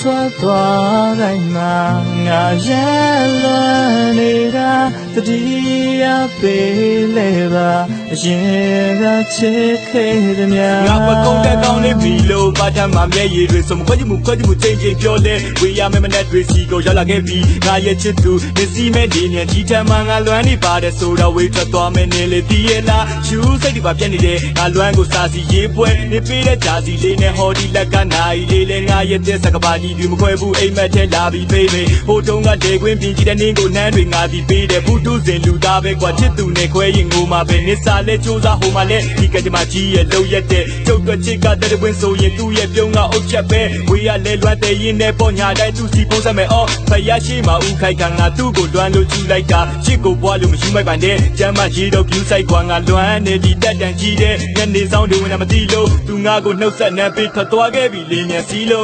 ထွက်သွားတိုင်းမှာငါရဲ့လွမ်းနေတာတတိယပေးလေပါအရင်ကချစ်ခဲ့တဲ့များငါပကုန်းတဲ့ကောင်းလေးပြီလို့ပါတမ်းမှာမျက်ရည်တွေစုံခွက်ကြည့်မှုချိန်ချင်းပြောလဲဝေးရမယ့်မနဲ့တွေစီကိုရောက်လာခဲ့ပြီငါရဲ့ချစ်သူမစီမဲ့ဒီညဒီထမ်းမှာငါလွမ်းနေပါတယ်ဆိုတော့ဝေးထွက်သွားမယ်နေလေဒီရဲ့လားရှူးစိတ်တွေပါပြက်နေတယ်ငါလွမ်းကိုစာစီရေးပွဲနေပေးတဲ့ဂျာစီလေးနဲ့ဟော်ဒီလက်ကနိုင်လေးလဲငါရဲ့တဲ့စကပါကြီးဒီမခွဲဘူးအိမ်မက်ထဲလာပြီးပေးမယ်ဟိုတုန်းကဒေခွင်းပြင်ကြည့်တဲ့နင်းကိုနန်းတွေငါဒီပေးတယ်ဘူးတုစင်လူသားပဲကွာချစ်သူနဲ့ခွဲရင်ငိုမှာပဲနေစာလဲစူးစားဟိုမှာလဲဒီကကြမှာကြီးရဲ့လုံးရက်တဲ့ကျုပ်တို့ချစ်ကတဲ့ဝင်းဆိုရင်သူ့ရဲ့ပြုံးကအုတ်ချက်ပဲဝေးရလဲလွမ်းတဲ့ရင်နဲ့ပေါ်ညာတိုင်းသူစီပုံစံမဲ့အော်ဖယားရှိမှဦးခိုက်ခံငါသူ့ကိုလွမ်းလို့ကျူလိုက်တာချစ်ကိုပွားလို့မယူမိုက်ပါနဲ့ကျမ်းမရေတော့ပြူးဆိုင်ကွာငါလွမ်းနေဒီတက်တန်ကြီးတဲ့ညနေဆောင်တွေဝင်မသိလို့သူငါကိုနှုတ်ဆက်နှမ်းပေးထွက်သွားခဲ့ပြီလေမျက်စီလို့